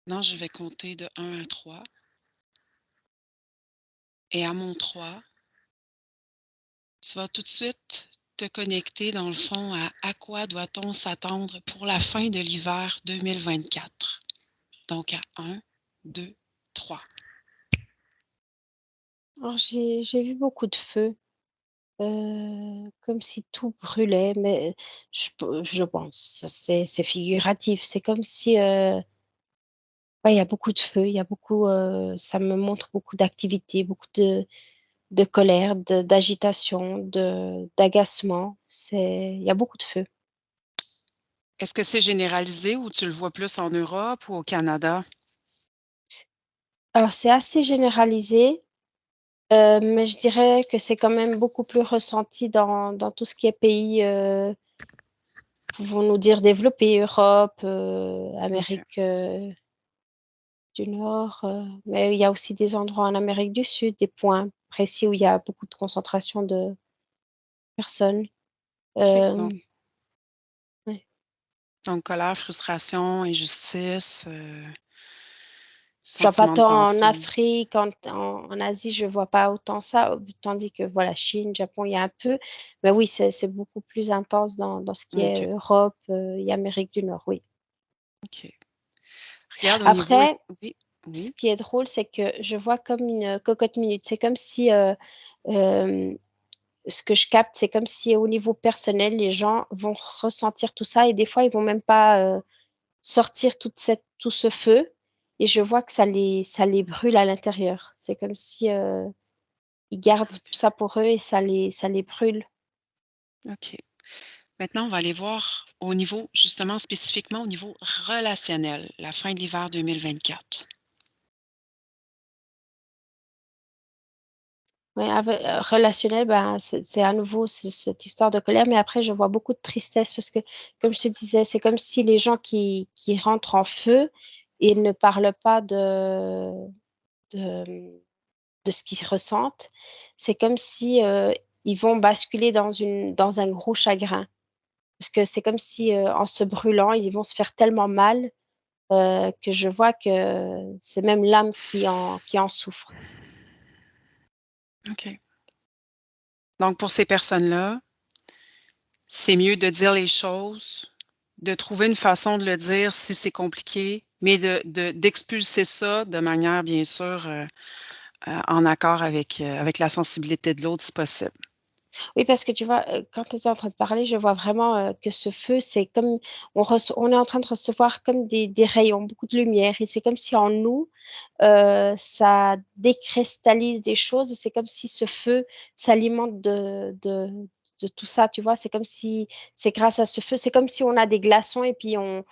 Non, je vais compter de 1 à 3 et à mon 3, tu vas tout de suite te connecter dans le fond à quoi doit-on s'attendre pour la fin de l'hiver 2024. Donc à 1, 2, 3. Alors j'ai vu beaucoup de feux, comme si tout brûlait, mais je pense, ça c'est figuratif. C'est comme si, ouais, il y a beaucoup de feux, il y a beaucoup, ça me montre beaucoup d'activité, beaucoup de colère, d'agitation, d'agacement. Il y a beaucoup de feux. Est-ce que c'est généralisé ou tu le vois plus en Europe ou au Canada? Alors c'est assez généralisé, mais je dirais que c'est quand même beaucoup plus ressenti dans tout ce qui est pays, pouvons-nous dire développés, Europe, OK. Amérique, du Nord, mais il y a aussi des endroits en Amérique du Sud, des points précis où il y a beaucoup de concentration de personnes. OK. Donc Hem, ouais. donc colère, frustration, injustice, Je vois pas sentiment de tant en tension. Afrique, en Asie, je vois pas autant ça, tandis que voilà, Chine, Japon, il y a un peu, mais oui, c'est beaucoup plus intense dans ce qui est OK, Europe, et Amérique du Nord, oui. OK. Regarde au niveau Après, oui, ce oui, qui est drôle, c'est que je vois comme une cocotte minute. C'est comme si, hem, ce que je capte, c'est comme si au niveau personnel, les gens vont ressentir tout ça et des fois, ils vont même pas, sortir tout ce feu et je vois que ça les brûle à l'intérieur. C'est comme si, ils gardent OK, ça pour eux et ça les brûle. OK. Maintenant, on va aller voir au niveau justement spécifiquement au niveau relationnel, la fin de l'hiver 2024. Ouais, relationnel, ben, c'est à nouveau cette histoire de colère, mais après je vois beaucoup de tristesse parce que, comme je te disais, c'est comme si les gens qui rentrent en feu, ils ne parlent pas de, de ce qu'ils ressentent. C'est comme si, ils vont basculer dans un gros chagrin. Parce que c'est comme si, en se brûlant, ils vont se faire tellement mal, que je vois que c'est même l'âme qui en souffre. OK. Donc pour ces personnes-là, c'est mieux de dire les choses, de trouver une façon de le dire si c'est compliqué, mais d'expulser ça de manière bien sûr, en accord avec la sensibilité de l'autre si possible. Oui, parce que tu vois, quand tu étais en train de parler, je vois vraiment, que ce feu, c'est comme on est en train de recevoir comme des rayons, beaucoup de lumière et c'est comme si en nous, ça décristallise des choses et c'est comme si ce feu s'alimente de tout ça, tu vois? C'est comme si c'est grâce à ce feu, c'est comme si on a des glaçons et puis on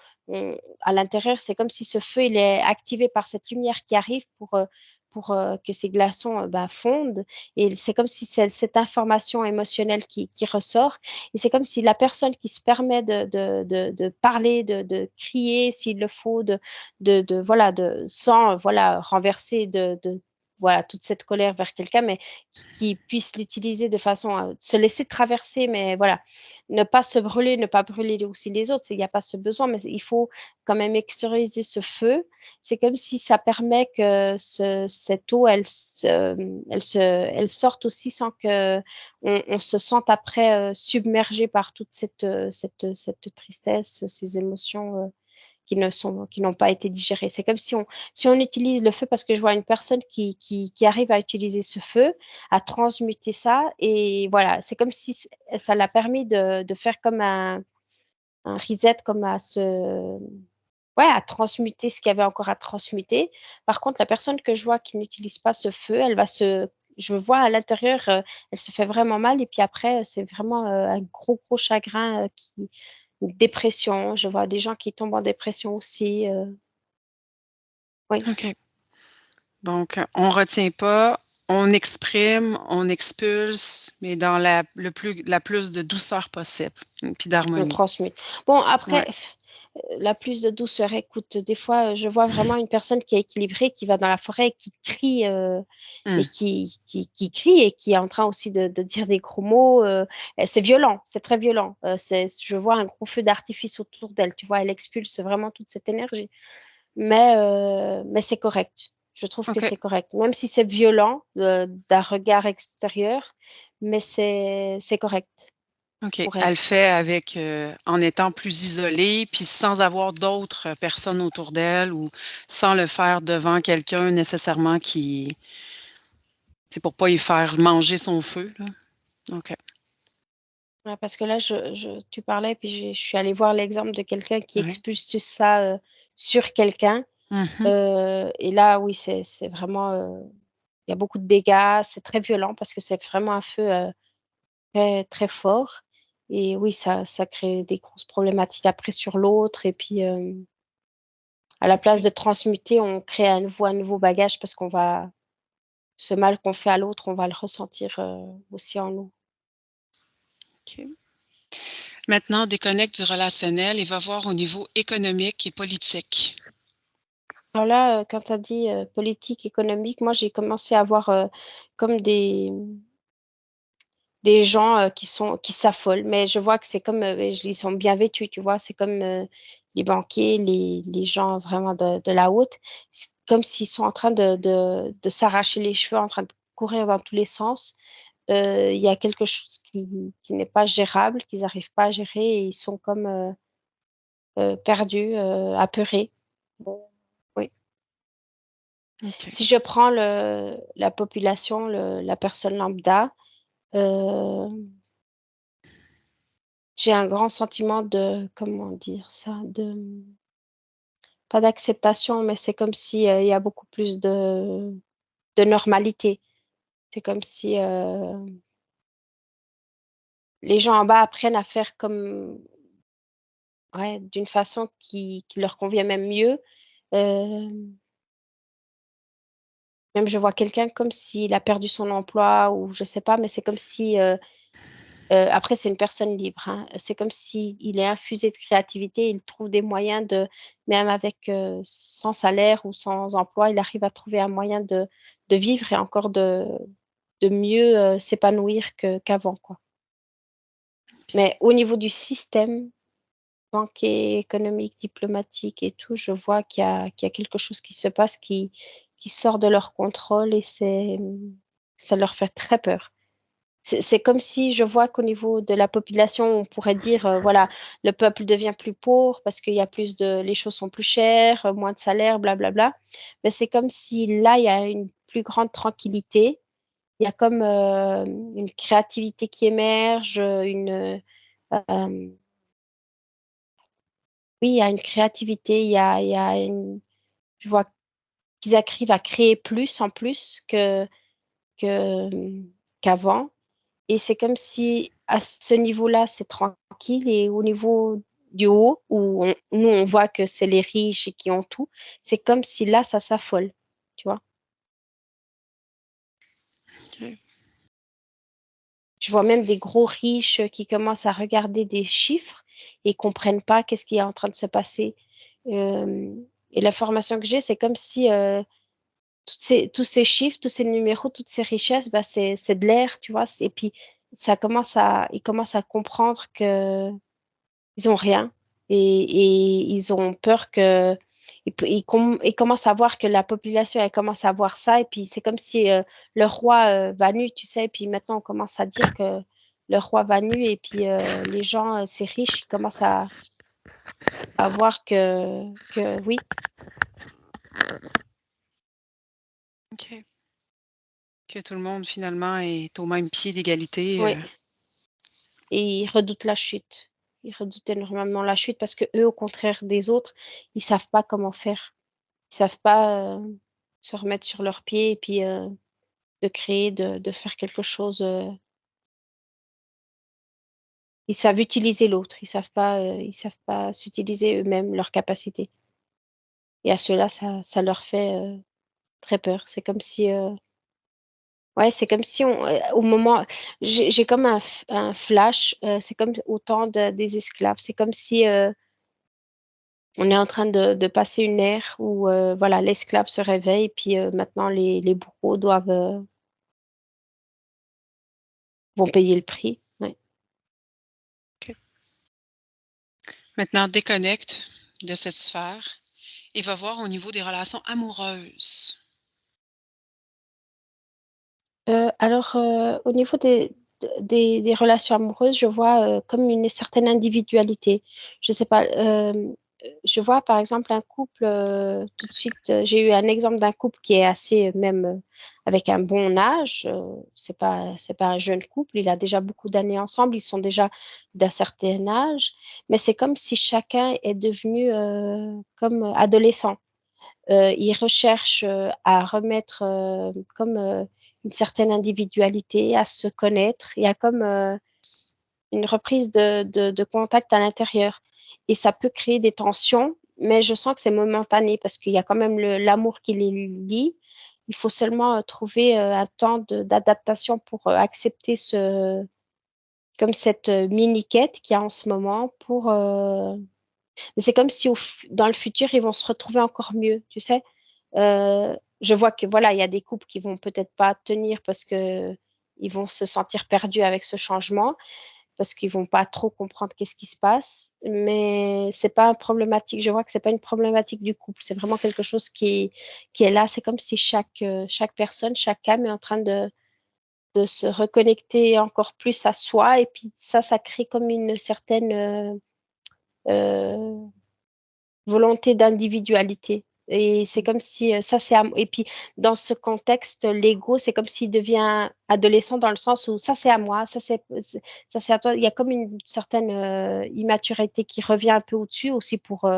à l'intérieur, c'est comme si ce feu, il est activé par cette lumière qui arrive pour que ces glaçons, bah, fondent et c'est comme si c'est cette information émotionnelle qui ressort et c'est comme si la personne qui se permet de parler, de crier s'il le faut, de voilà, sans, voilà, renverser voilà, toute cette colère vers quelqu'un, mais qui puisse l'utiliser de façon à se laisser traverser, mais voilà, ne pas se brûler, ne pas brûler aussi les autres, il y a pas ce besoin, mais il faut quand même extérioriser ce feu. C'est comme si ça permet que cette eau, elle sorte aussi sans qu'on se sente après, submergé par toute cette tristesse, ces émotions, qui n'ont pas été digérées. C'est comme si on utilise le feu parce que je vois une personne qui arrive à utiliser ce feu, à transmuter ça et voilà, c'est comme si ça l'a permis de faire comme un reset, comme à se ouais, à transmuter ce qu'il y avait encore à transmuter. Par contre, la personne que je vois qui n'utilise pas ce feu, elle va se je vois à l'intérieur, elle se fait vraiment mal et puis après, c'est vraiment, un gros, gros chagrin, qui une dépression. Je vois des gens qui tombent en dépression aussi, oui. OK. Donc, on retient pas, on exprime, on expulse, mais dans la plus de douceur possible, puis On d'harmonie. transmute. Bon, après, Ouais. la plus de douceur, écoute, des fois, je vois vraiment une personne qui est équilibrée, qui va dans la forêt, qui crie et Mmh. qui crie et qui est en train aussi de dire des gros mots. Et c'est violent, c'est très violent. Je vois un gros feu d'artifice autour d'elle, tu vois, elle expulse vraiment toute cette énergie. Mais c'est correct. Je trouve que OK. c'est correct. Même si c'est violent d'un regard extérieur, mais c'est correct OK. pour Elle elle. le fait avec, en étant plus isolée, puis sans avoir d'autres personnes autour d'elle ou sans le faire devant quelqu'un nécessairement qui c'est pour pas y faire manger son feu, là. OK. Ouais, parce que là, tu parlais, puis je suis allée voir l'exemple de quelqu'un qui Ouais. expulse ça sur quelqu'un. Mmh. Et là, oui, c'est vraiment, il y a beaucoup de dégâts, c'est très violent parce que c'est vraiment un feu très, très fort. Et oui, ça crée des grosses problématiques après sur l'autre. Et puis, à la place OK. de transmuter, on crée un nouveau bagage parce qu'on va, ce mal qu'on fait à l'autre, on va le ressentir aussi en nous. OK. Maintenant, déconnecte du relationnel et va voir au niveau économique et politique. Alors là, quand tu as dit, politique, économique, moi j'ai commencé à voir, comme des gens, qui s'affolent, mais je vois que c'est comme, ils sont bien vêtus, tu vois? C'est comme, les banquiers, les gens vraiment de la haute. C'est comme s'ils sont en train de s'arracher les cheveux, en train de courir dans tous les sens. Il y a quelque chose qui n'est pas gérable, qu'ils n'arrivent pas à gérer et ils sont comme, perdus, apeurés. Oui. OK. Si je prends la population, la personne lambda, heu, j'ai un grand sentiment de comment dire ça? Pas d'acceptation, mais c'est comme si, il y a beaucoup plus de normalité. C'est comme si, les gens en bas apprennent à faire comme ouais, d'une façon qui leur convient même mieux. Hem, Même je vois quelqu'un comme s'il a perdu son emploi ou je sais pas, mais c'est comme si, après c'est une personne libre, hein. C'est comme s'il est infusé de créativité, il trouve des moyens de même avec, sans salaire ou sans emploi, il arrive à trouver un moyen de vivre et encore de mieux, s'épanouir qu'avant, quoi. OK. Mais au niveau du système banquier, économique, diplomatique et tout, je vois qu'il y a quelque chose qui se passe qui sort de leur contrôle et ça leur fait très peur. C'est comme si je vois qu'au niveau de la population, on pourrait dire, voilà, le peuple devient plus pauvre parce qu'il y a plus de les choses sont plus chères, moins de salaire, blablabla. Mais c'est comme si là, il y a une plus grande tranquillité. Il y a comme, une créativité qui émerge, oui, il y a une créativité, il y a une je vois qu'ils arrivent à créer plus en plus que, qu'avant. Et c'est comme si à ce niveau-là, c'est tranquille et au niveau du haut, où nous, on voit que c'est les riches et qui ont tout, c'est comme si là, ça s'affole, tu vois? OK. Je vois même des gros riches qui commencent à regarder des chiffres et comprennent pas qu'est-ce qui est en train de se passer. Et l'information que j'ai, c'est comme si, tous ces chiffres, tous ces numéros, toutes ces richesses, bah, c'est de l'air, tu vois? Et puis ils commencent à comprendre que ils ont rien et ils ont peur que ils commencent à voir que la population, elle commence à voir ça et puis c'est comme si, le roi, va nu, tu sais? Et puis maintenant on commence à dire que le roi va nu et puis, les gens, ces riches, ils commencent à voir que oui, OK. Que tout le monde finalement est au même pied d'égalité, oui et ils redoutent la chute. Ils redoutent énormément la chute parce que eux, au contraire des autres, ils savent pas comment faire. Ils savent pas, se remettre sur leurs pieds et puis, de créer, de faire quelque chose, ils savent utiliser l'autre, ils savent pas s'utiliser eux-mêmes, leurs capacités et à ceux-là, ça leur fait, très peur. C'est comme si, ouais, c'est comme si au moment, j'ai comme un flash, c'est comme au temps des esclaves. C'est comme si on est en train de passer une ère où voilà, l'esclave se réveille, puis maintenant les bourreaux vont payer le prix. Ouais. OK. Maintenant, déconnecte de cette sphère et va voir au niveau des relations amoureuses. Alors, au niveau des relations amoureuses, je vois comme une certaine individualité. Je sais pas, je vois par exemple un couple, tout de suite, j'ai eu un exemple d'un couple qui est assez, même avec un bon âge. C'est pas un jeune couple, il a déjà beaucoup d'années ensemble, ils sont déjà d'un certain âge, mais c'est comme si chacun est devenu comme adolescent. Ils recherchent à remettre comme une certaine individualité, à se connaître. Il y a comme une reprise de contact à l'intérieur. Et ça peut créer des tensions, mais je sens que c'est momentané parce qu'il y a quand même l'amour qui les lie. Il faut seulement trouver un temps d'adaptation pour accepter comme cette mini-quête qu'il y a en ce moment pour, mais c'est comme si dans le futur, ils vont se retrouver encore mieux, tu sais. Je vois que voilà, il y a des couples qui vont peut-être pas tenir parce que ils vont se sentir perdus avec ce changement, parce qu'ils vont pas trop comprendre qu'est-ce qui se passe. Mais c'est pas un problématique. Je vois que c'est pas une problématique du couple. C'est vraiment quelque chose qui est là. C'est comme si chaque personne, chaque âme est en train de se reconnecter encore plus à soi. Et puis ça crée comme une certaine euh, volonté d'individualité. Et c'est comme si ça, c'est. Et puis, dans ce contexte, l'ego, c'est comme s'il devient adolescent dans le sens où ça, c'est à moi, ça, c'est à toi. Il y a comme une certaine immaturité qui revient un peu au-dessus aussi pour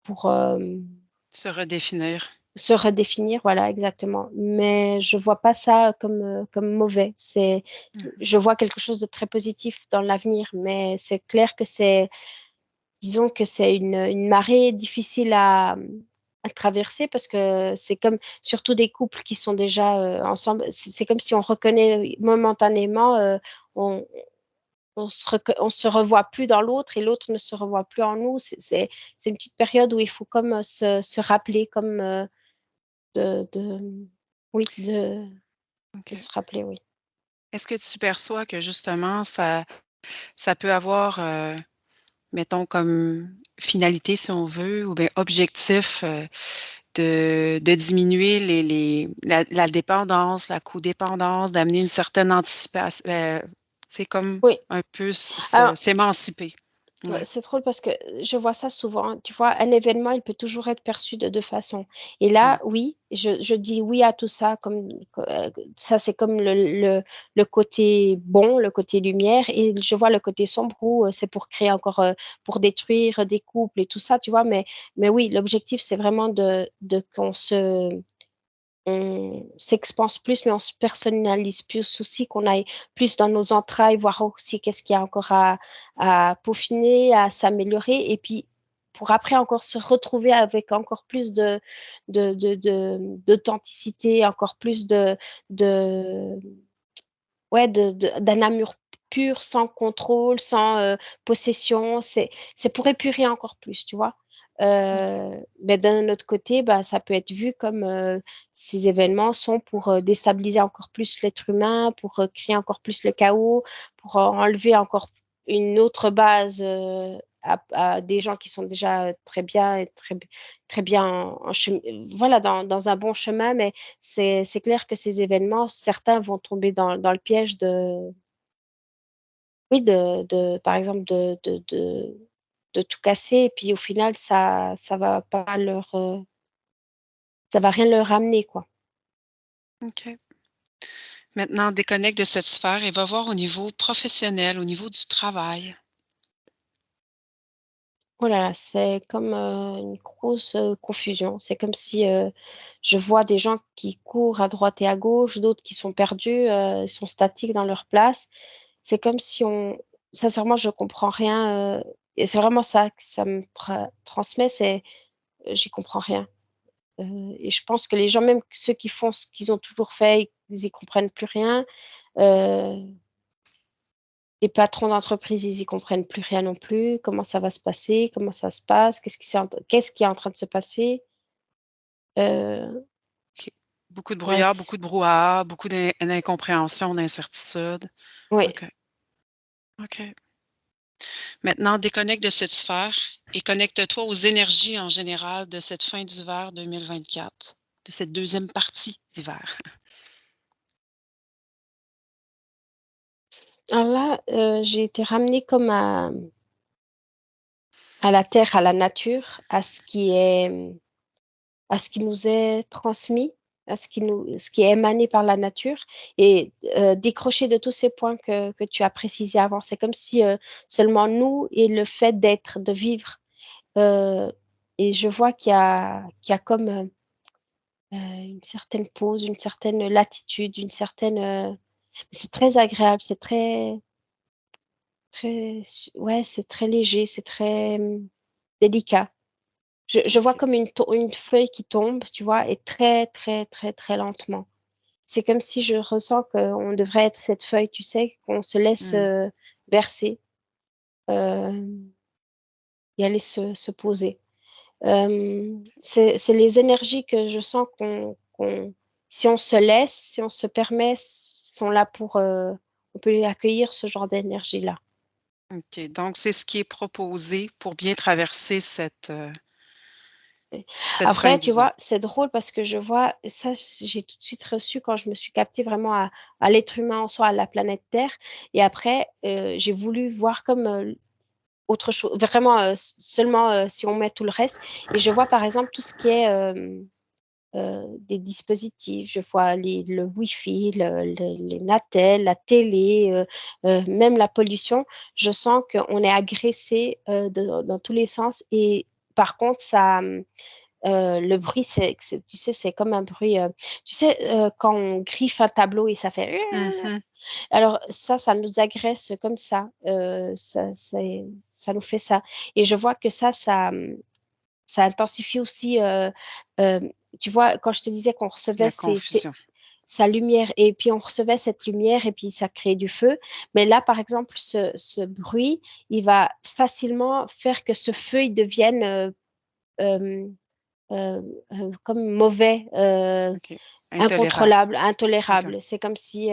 Se redéfinir. se redéfinir. Voilà, exactement. Mais je vois pas ça comme mauvais. Mmh. Je vois quelque chose de très positif dans l'avenir, mais c'est clair que disons que c'est une marée difficile à traverser parce que c'est comme, surtout des couples qui sont déjà ensemble, c'est comme si on reconnaît momentanément, on se revoit plus dans l'autre et l'autre ne se revoit plus en nous. C'est une petite période où il faut comme se rappeler, comme oui, de OK. se rappeler, oui. Est-ce que tu perçois que justement ça peut avoir, mettons comme finalité, si on veut, ou bien objectif, de diminuer la dépendance, la codépendance, d'amener une certaine anticipation, c'est comme Oui. un peu Alors, s'émanciper. ouais, Ouais. c'est drôle parce que je vois ça souvent. Tu vois, un événement, il peut toujours être perçu de deux façons. Et Mmh. là, oui, je dis oui à tout ça. Ça, c'est comme le côté bon, le côté lumière. Et je vois le côté sombre où c'est pour créer encore, pour détruire des couples et tout ça, tu vois. Mais oui, l'objectif, c'est vraiment de qu'on on s'expanse plus, mais on se personnalise plus aussi, qu'on aille plus dans nos entrailles, voir aussi qu'est-ce qu'il y a encore à peaufiner, à s'améliorer, et puis pour après encore se retrouver avec encore plus d'authenticité, encore plus de, ouais, d'un amour pur, sans contrôle, sans possession. C'est pour épurer encore plus, tu vois. OK. Mais d'un autre côté, bah, ça peut être vu comme ces événements sont pour déstabiliser encore plus l'être humain, pour créer encore plus le chaos, pour enlever encore une autre base à des gens qui sont déjà très bien et très bien voilà, dans un bon chemin, mais c'est clair que ces événements, certains vont tomber dans le piège oui, par exemple, de tout casser. Et puis au final, ça va pas ça va rien leur ramener, quoi. OK. Maintenant, déconnecte de cette sphère et va voir au niveau professionnel, au niveau du travail. Voilà, c'est comme une grosse confusion. C'est comme si je vois des gens qui courent à droite et à gauche, d'autres qui sont perdus, ils sont statiques dans leur place. C'est comme si sincèrement, je comprends rien. Et c'est vraiment ça que ça me transmet, j'y comprends rien. Et je pense que les gens, même ceux qui font ce qu'ils ont toujours fait, ils y comprennent plus rien. Euh, les patrons d'entreprise, ils y comprennent plus rien non plus. Comment ça va se passer? Comment ça se passe? Qu'est-ce qui est en train de se passer? Euh, OK. Beaucoup de ouais, brouillard, beaucoup de brouhaha, beaucoup d'incompréhension, d'incertitude. oui. OK. OK. Maintenant, déconnecte de cette sphère et connecte-toi aux énergies en général de cette fin d'hiver 2024, de cette deuxième partie d'hiver. Alors là, j'ai été ramenée comme à la terre, à la nature, à ce qui nous est transmis, ce qui est émané par la nature, et décrocher de tous ces points que tu as précisés avant. C'est comme si seulement nous et le fait d'être, de vivre. euh, et je vois qu'il y a comme une certaine pause, une certaine latitude, une certaine. C'est très agréable, c'est très, ouais, c'est très léger, c'est très délicat. Je vois OK. comme une feuille qui tombe, tu vois, et très, très, très, très lentement. C'est comme si je ressens qu'on devrait être cette feuille, tu sais, qu'on se laisse Mmh. bercer euh, et aller se poser. C'est les énergies que je sens si on se laisse, si on se permet, sont là pour, on peut accueillir ce genre d'énergie-là. OK. Donc, c'est ce qui est proposé pour bien traverser cette fin Après, tu d'hiver. vois, c'est drôle parce que je vois, ça, j'ai tout de suite reçu quand je me suis captée vraiment à l'être humain en soi, à la planète Terre. Et après, j'ai voulu voir comme autre chose, vraiment seulement si on met tout le reste. Et je vois par exemple tout ce qui est des dispositifs, je vois le Wi-Fi, les Natel, la télé, même la pollution. Je sens qu'on est agressé dans tous les sens. Et par contre, le bruit, tu sais, c'est comme un bruit. Tu sais, quand on griffe un tableau et ça fait. Mmh. Alors, ça nous agresse comme ça. Ça nous fait ça. Et je vois que ça intensifie aussi. Euh, tu vois, quand je te disais qu'on recevait La confusion. sa lumière et puis on recevait cette lumière et puis ça créait du feu. Mais là, par exemple, ce bruit, il va facilement faire que ce feu il devienne euh, euh, comme mauvais, OK. Intolérable. incontrôlable, OK. intolérable. C'est comme si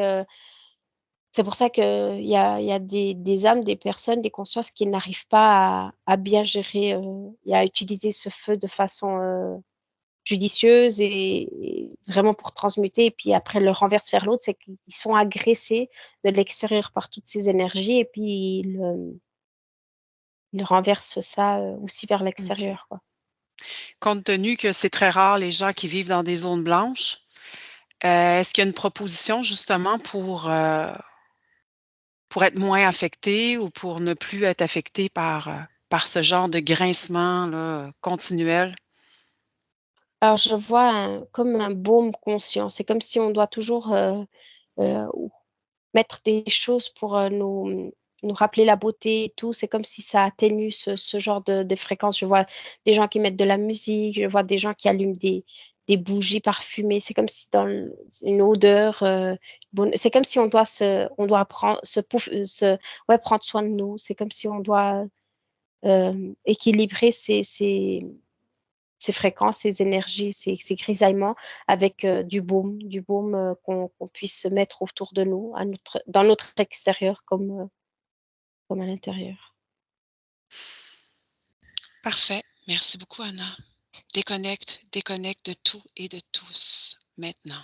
c'est pour ça il y a des âmes, des personnes, des consciences qui n'arrivent pas à bien gérer et à utiliser ce feu de façon judicieuse et vraiment pour transmuter. Et puis après, le renverse vers l'autre, c'est qu'ils sont agressés de l'extérieur par toutes ces énergies et puis ils renversent ça aussi vers OK. l'extérieur, quoi. Compte tenu que c'est très rare les gens qui vivent dans des zones blanches, est-ce qu'il y a une proposition justement pour être moins affecté ou pour ne plus être affecté par ce genre de grincement-là, continuel? Alors, je vois comme un baume conscient. C'est comme si on doit toujours euh, mettre des choses pour nous rappeler la beauté et tout. C'est comme si ça atténue ce genre de fréquences. Je vois des gens qui mettent de la musique, je vois des gens qui allument des bougies parfumées. C'est comme si une odeur, c'est comme si on doit prendre, ouais, prendre soin de nous. C'est comme si on doit équilibrer ces fréquences, ces énergies, ces grisaillements avec du baume qu'on puisse se mettre autour de nous, dans notre extérieur comme à l'intérieur. Parfait. Merci beaucoup, Anna. Déconnecte, déconnecte de tout et de tous maintenant.